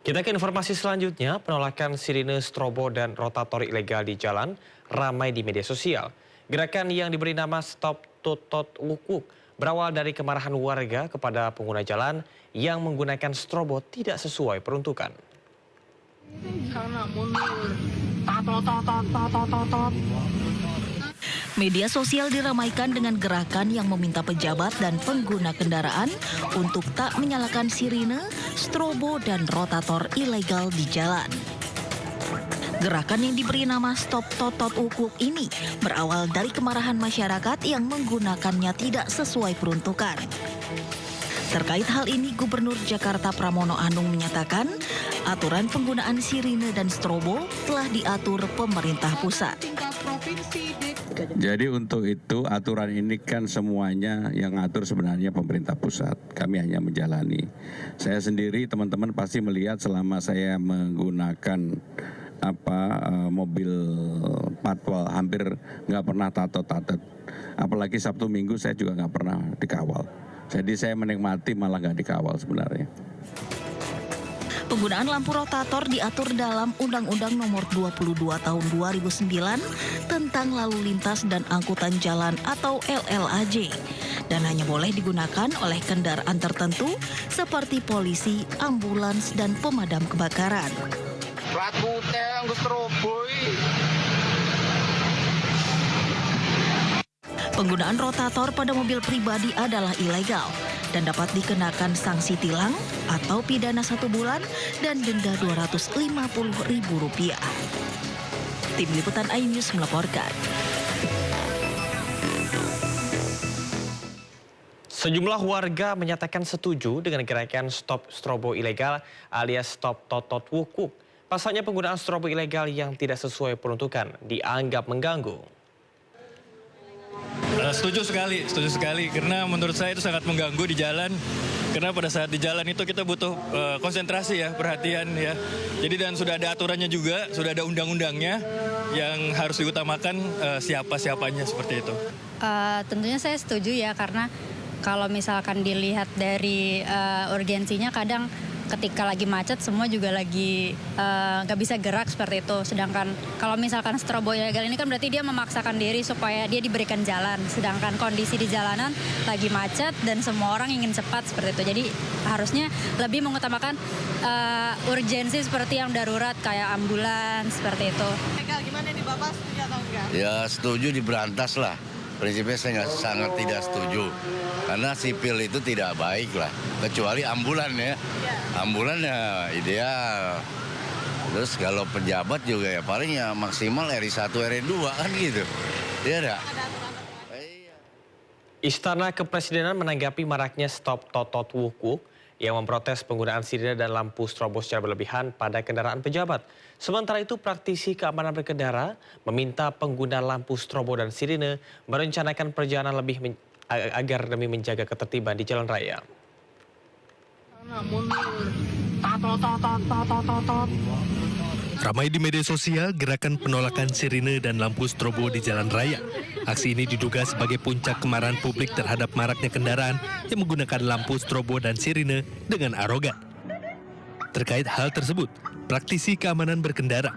Kita ke informasi selanjutnya, penolakan sirine strobo dan rotator ilegal di jalan ramai di media sosial. Gerakan yang diberi nama Stop Totot Wukuk berawal dari kemarahan warga kepada pengguna jalan yang menggunakan strobo tidak sesuai peruntukan. Media sosial diramaikan dengan gerakan yang meminta pejabat dan pengguna kendaraan untuk tak menyalakan sirine, strobo, dan rotator ilegal di jalan. Gerakan yang diberi nama Stop Totot Wukuk ini berawal dari kemarahan masyarakat yang menggunakannya tidak sesuai peruntukan. Terkait hal ini, Gubernur Jakarta Pramono Anung menyatakan aturan penggunaan sirine dan strobo telah diatur pemerintah pusat. Jadi untuk itu aturan ini kan semuanya yang ngatur sebenarnya pemerintah pusat. Kami hanya menjalani. Saya sendiri teman-teman pasti melihat selama saya menggunakan mobil patwal hampir nggak pernah tato-tato. Apalagi Sabtu Minggu saya juga nggak pernah dikawal. Jadi saya menikmati malah nggak dikawal sebenarnya. Penggunaan lampu rotator diatur dalam Undang-Undang Nomor 22 Tahun 2009 tentang Lalu Lintas dan Angkutan Jalan atau LLAJ dan hanya boleh digunakan oleh kendaraan tertentu seperti polisi, ambulans, dan pemadam kebakaran. Penggunaan rotator pada mobil pribadi adalah ilegal dan dapat dikenakan sanksi tilang atau pidana 1 bulan dan denda Rp250.000. Tim Liputan iNews melaporkan. Sejumlah warga menyatakan setuju dengan gerakan Stop Strobo Ilegal alias Stop Totot Wukuk. Pasalnya penggunaan strobo ilegal yang tidak sesuai peruntukan dianggap mengganggu. Setuju sekali karena menurut saya itu sangat mengganggu di jalan. Karena pada saat di jalan itu kita butuh konsentrasi ya, perhatian ya. Jadi dan sudah ada aturannya juga, sudah ada undang-undangnya yang harus diutamakan siapa-siapanya seperti itu. Tentunya saya setuju ya, karena kalau misalkan dilihat dari urgensinya, kadang ketika lagi macet semua juga lagi nggak bisa gerak seperti itu. Sedangkan kalau misalkan strobo ilegal ini kan berarti dia memaksakan diri supaya dia diberikan jalan. Sedangkan kondisi di jalanan lagi macet dan semua orang ingin cepat seperti itu. Jadi harusnya lebih mengutamakan urgensi seperti yang darurat kayak ambulans seperti itu. Legal gimana nih Bapak, setuju atau enggak? Ya setuju, diberantas lah. Prinsipnya saya sangat tidak setuju. Karena sipil itu tidak baik lah. Kecuali ambulan ya. Ambulan ya ideal. Terus kalau pejabat juga ya paling ya maksimal RI1, RI2 kan gitu. Iya enggak? Istana Kepresidenan menanggapi maraknya Stop Totot Wukuk yang memprotes penggunaan sirine dan lampu strobo secara berlebihan pada kendaraan pejabat. Sementara itu, praktisi keamanan berkendara meminta pengguna lampu strobo dan sirine merencanakan perjalanan agar demi menjaga ketertiban di jalan raya. Ramai di media sosial gerakan penolakan sirine dan lampu strobo di jalan raya. Aksi ini diduga sebagai puncak kemarahan publik terhadap maraknya kendaraan yang menggunakan lampu strobo dan sirine dengan arogan. Terkait hal tersebut, praktisi keamanan berkendara,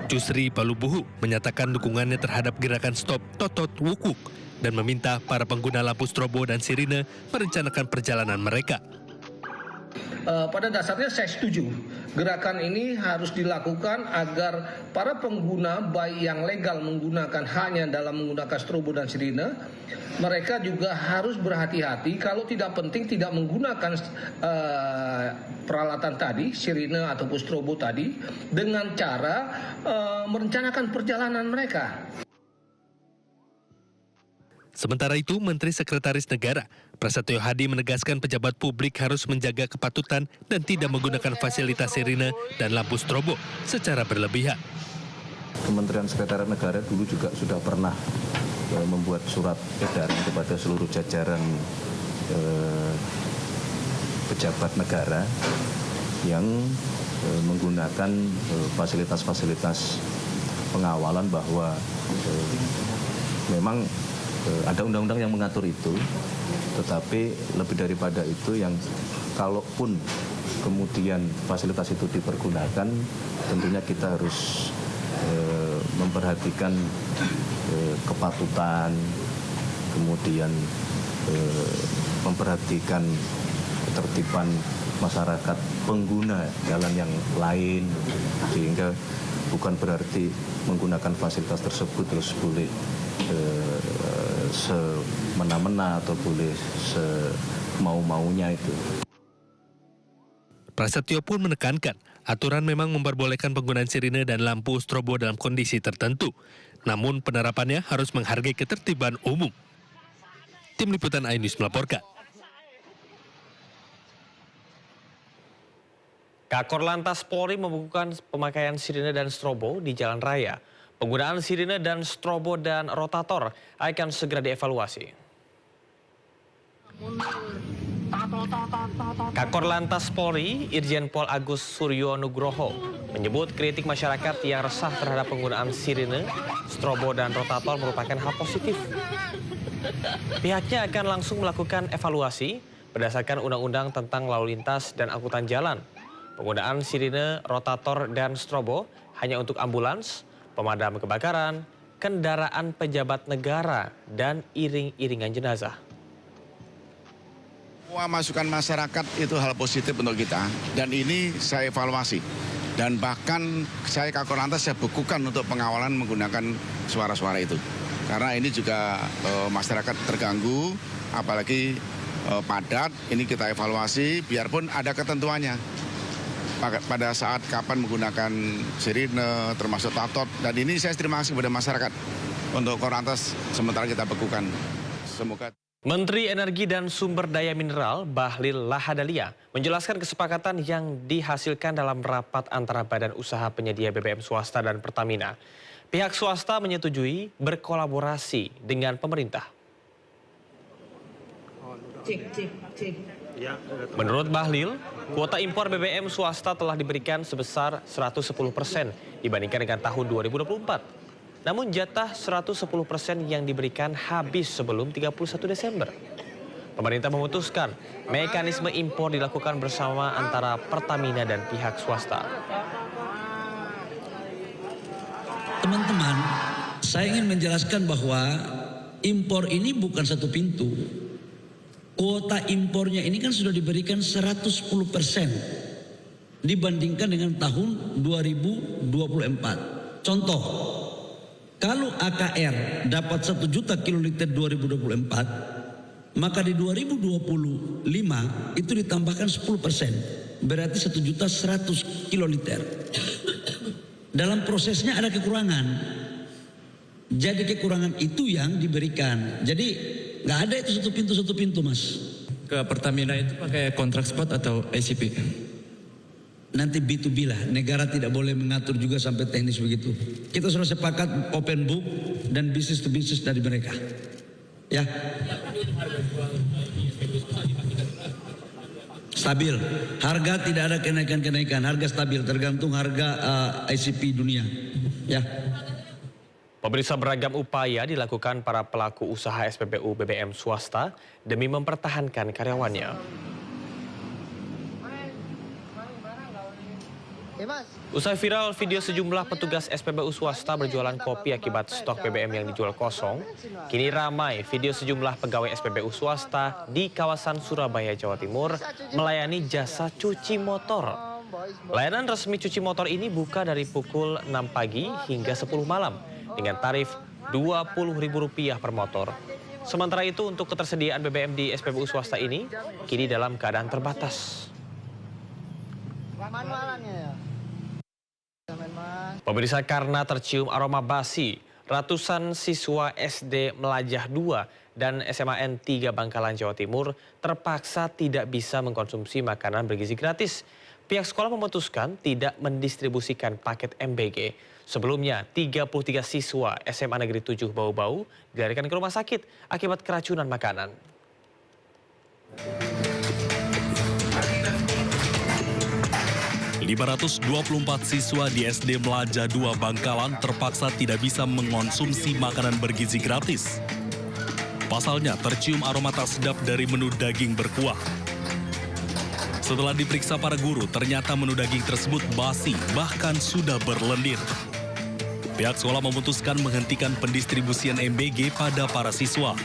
Jusri Palubuhu, menyatakan dukungannya terhadap gerakan Stop Totot Wukuk dan meminta para pengguna lampu strobo dan sirine merencanakan perjalanan mereka. Pada dasarnya saya setuju. Gerakan ini harus dilakukan agar para pengguna baik yang legal menggunakan hanya dalam menggunakan strobo dan sirine, mereka juga harus berhati-hati kalau tidak penting tidak menggunakan peralatan tadi, sirine ataupun strobo tadi, dengan cara merencanakan perjalanan mereka. Sementara itu, Menteri Sekretaris Negara Prasetyo Hadi menegaskan pejabat publik harus menjaga kepatutan dan tidak menggunakan fasilitas sirine dan lampu strobo secara berlebihan. Kementerian Sekretariat Negara dulu juga sudah pernah membuat surat edaran kepada seluruh jajaran pejabat negara yang menggunakan fasilitas-fasilitas pengawalan bahwa memang ada undang-undang yang mengatur itu, tetapi lebih daripada itu yang kalaupun kemudian fasilitas itu dipergunakan, tentunya kita harus memperhatikan kepatutan, kemudian memperhatikan ketertiban masyarakat pengguna jalan yang lain, sehingga bukan berarti menggunakan fasilitas tersebut terus boleh semena-mena atau boleh semau-maunya itu. Prasetyo pun menekankan aturan memang memperbolehkan penggunaan sirine dan lampu strobo dalam kondisi tertentu. Namun penerapannya harus menghargai ketertiban umum. Tim Liputan iNews melaporkan. Kakor Lantas Polri membukukan pemakaian sirine dan strobo di jalan raya. Penggunaan sirine dan strobo dan rotator akan segera dievaluasi. Kakor Lantas Polri, Irjen Pol Agus Suryo Nugroho, menyebut kritik masyarakat yang resah terhadap penggunaan sirine, strobo dan rotator merupakan hal positif. Pihaknya akan langsung melakukan evaluasi berdasarkan Undang-Undang tentang Lalu Lintas dan Angkutan Jalan. Penggunaan sirine, rotator, dan strobo hanya untuk ambulans, pemadam kebakaran, kendaraan pejabat negara, dan iring-iringan jenazah. Semua masukan masyarakat itu hal positif untuk kita, dan ini saya evaluasi. Dan bahkan saya Kakor Lantas saya bukukan untuk pengawalan menggunakan suara-suara itu. Karena ini juga masyarakat terganggu, apalagi padat, ini kita evaluasi biarpun ada ketentuannya. Pada saat kapan menggunakan sirine, termasuk tatot, dan ini saya terima kasih kepada masyarakat untuk Kakor Lantas sementara kita bekukan. Semoga. Menteri Energi dan Sumber Daya Mineral Bahlil Lahadalia menjelaskan kesepakatan yang dihasilkan dalam rapat antara Badan Usaha Penyedia BBM Swasta dan Pertamina. Pihak swasta menyetujui berkolaborasi dengan pemerintah. Menurut Bahlil, kuota impor BBM swasta telah diberikan sebesar 110% dibandingkan dengan tahun 2024. Namun jatah 110% yang diberikan habis sebelum 31 Desember. Pemerintah memutuskan mekanisme impor dilakukan bersama antara Pertamina dan pihak swasta. Teman-teman, saya ingin menjelaskan bahwa impor ini bukan satu pintu. Kuota impornya ini kan sudah diberikan 110% dibandingkan dengan tahun 2024. Contoh, kalau AKR dapat 1 juta kiloliter 2024, maka di 2025 itu ditambahkan 10%, berarti 1.100.000 kiloliter. Dalam prosesnya ada kekurangan. Jadi kekurangan itu yang diberikan. Jadi nggak ada itu satu pintu Mas. Ke Pertamina itu pakai kontrak spot atau ICP? Nanti B2B lah, negara tidak boleh mengatur juga sampai teknis begitu. Kita sudah sepakat open book dan bisnis to bisnis dari mereka. Ya. Stabil, harga tidak ada kenaikan-kenaikan, harga stabil tergantung harga ICP dunia. Ya. Pemirsa, beragam upaya dilakukan para pelaku usaha SPBU BBM swasta demi mempertahankan karyawannya. Usai viral video sejumlah petugas SPBU swasta berjualan kopi akibat stok BBM yang dijual kosong, kini ramai video sejumlah pegawai SPBU swasta di kawasan Surabaya, Jawa Timur melayani jasa cuci motor. Layanan resmi cuci motor ini buka dari pukul 6 pagi hingga 10 malam dengan tarif Rp20.000 per motor. Sementara itu untuk ketersediaan BBM di SPBU swasta ini kini dalam keadaan terbatas. Pemirsa, karena tercium aroma basi, ratusan siswa SD Melajah 2 dan SMAN 3 Bangkalan, Jawa Timur terpaksa tidak bisa mengkonsumsi makanan bergizi gratis. Pihak sekolah memutuskan tidak mendistribusikan paket MBG. Sebelumnya, 33 siswa SMA Negeri 7 Bau-Bau dilarikan ke rumah sakit akibat keracunan makanan. 524 siswa di SD Melajah 2 Bangkalan terpaksa tidak bisa mengonsumsi makanan bergizi gratis. Pasalnya tercium aroma tak sedap dari menu daging berkuah. Setelah diperiksa para guru, ternyata menu daging tersebut basi, bahkan sudah berlendir. Pihak sekolah memutuskan menghentikan pendistribusian MBG pada para siswa.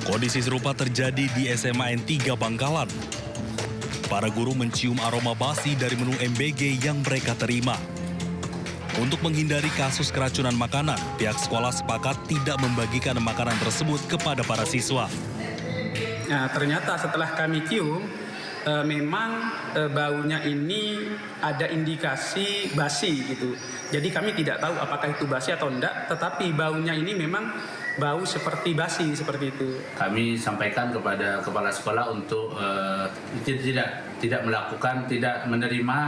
Kondisi serupa terjadi di SMA N3 Bangkalan. Para guru mencium aroma basi dari menu MBG yang mereka terima. Untuk menghindari kasus keracunan makanan, pihak sekolah sepakat tidak membagikan makanan tersebut kepada para siswa. Nah, ternyata setelah kami cium, memang baunya ini ada indikasi basi gitu. Jadi kami tidak tahu apakah itu basi atau enggak, tetapi baunya ini memang bau seperti basi, seperti itu. Kami sampaikan kepada kepala sekolah untuk tidak melakukan, tidak menerima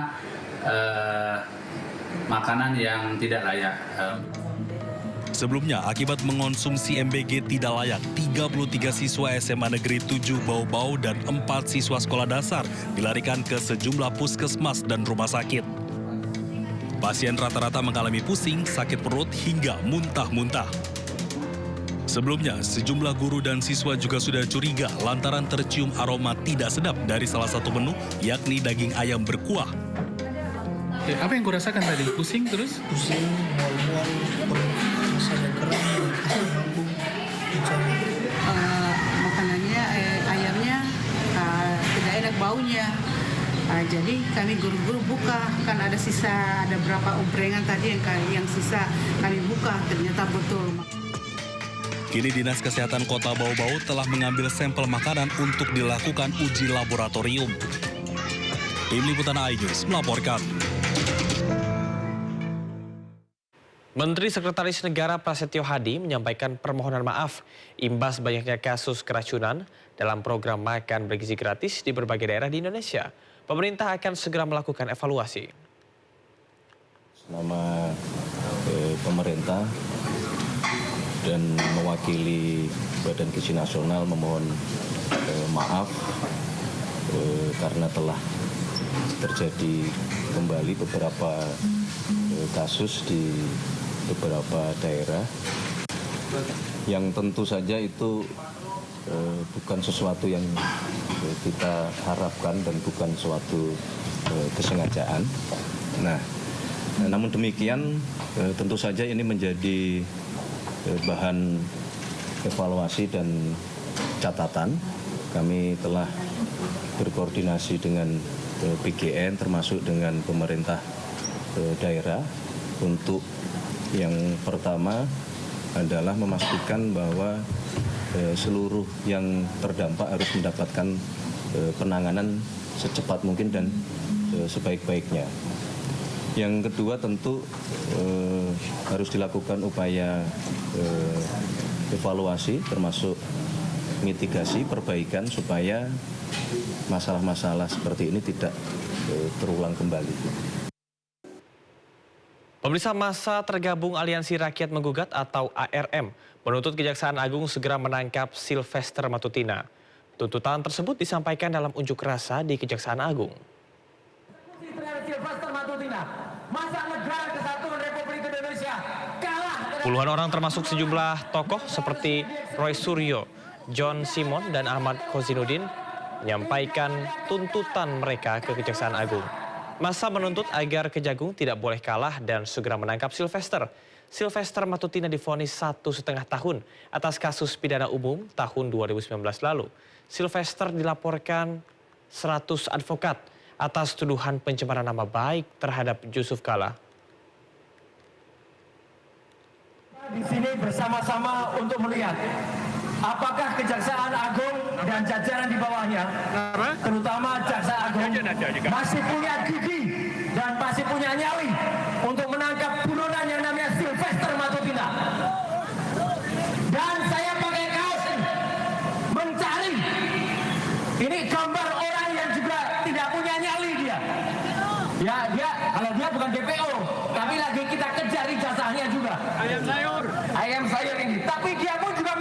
makanan yang tidak layak. Sebelumnya, akibat mengonsumsi MBG tidak layak, 33 siswa SMA Negeri 7 Bau-Bau dan 4 siswa sekolah dasar dilarikan ke sejumlah puskesmas dan rumah sakit. Pasien rata-rata mengalami pusing, sakit perut, hingga muntah-muntah. Sebelumnya, sejumlah guru dan siswa juga sudah curiga lantaran tercium aroma tidak sedap dari salah satu menu, yakni daging ayam berkuah. Apa yang kau rasakan tadi? Pusing terus? Pusing, mual-mual, rasanya kering, lambung, makanannya, ayamnya tidak enak baunya. Jadi kami guru-guru buka, kan ada sisa, ada berapa umprengan tadi yang sisa kami buka, ternyata betul. Kini Dinas Kesehatan Kota Bau-Bau telah mengambil sampel makanan untuk dilakukan uji laboratorium. Tim Liputan iNews melaporkan. Menteri Sekretaris Negara Prasetyo Hadi menyampaikan permohonan maaf imbas banyaknya kasus keracunan dalam program makan bergizi gratis di berbagai daerah di Indonesia. Pemerintah akan segera melakukan evaluasi. Nama pemerintah dan mewakili Badan Gizi Nasional memohon maaf karena telah terjadi kembali beberapa kasus di beberapa daerah yang tentu saja itu bukan sesuatu yang kita harapkan dan bukan suatu kesengajaan. Nah, namun demikian tentu saja ini menjadi bahan evaluasi dan catatan. Kami telah berkoordinasi dengan PGN termasuk dengan pemerintah daerah untuk yang pertama adalah memastikan bahwa seluruh yang terdampak harus mendapatkan penanganan secepat mungkin dan sebaik-baiknya. Yang kedua tentu harus dilakukan upaya evaluasi termasuk mitigasi, perbaikan supaya masalah-masalah seperti ini tidak terulang kembali. Pemirsa, massa tergabung Aliansi Rakyat Menggugat atau ARM menuntut Kejaksaan Agung segera menangkap Sylvester Matutina. Tuntutan tersebut disampaikan dalam unjuk rasa di Kejaksaan Agung. Puluhan orang termasuk sejumlah tokoh seperti Roy Suryo, John Simon, dan Ahmad Kozinuddin menyampaikan tuntutan mereka ke Kejaksaan Agung. Massa menuntut agar Kejagung tidak boleh kalah dan segera menangkap Sylvester. Sylvester Matutina divonis 1,5 tahun atas kasus pidana umum tahun 2019 lalu. Sylvester dilaporkan 100 advokat atas tuduhan pencemaran nama baik terhadap Yusuf Kala. Di sini bersama-sama untuk melihat apakah Kejaksaan Agung dan jajaran di bawahnya, terutama Jaksa Agung, masih punya gigi dan masih punya nyali untuk menangkap buronan yang namanya Sylvester Matutina. Dan saya pakai kaos mencari ini gambar orang yang juga tidak punya nyali dia. Ya, kalau dia bukan DPO, tapi lagi kita kejar ijazahnya juga. Ayam sayur ini. Tapi dia pun juga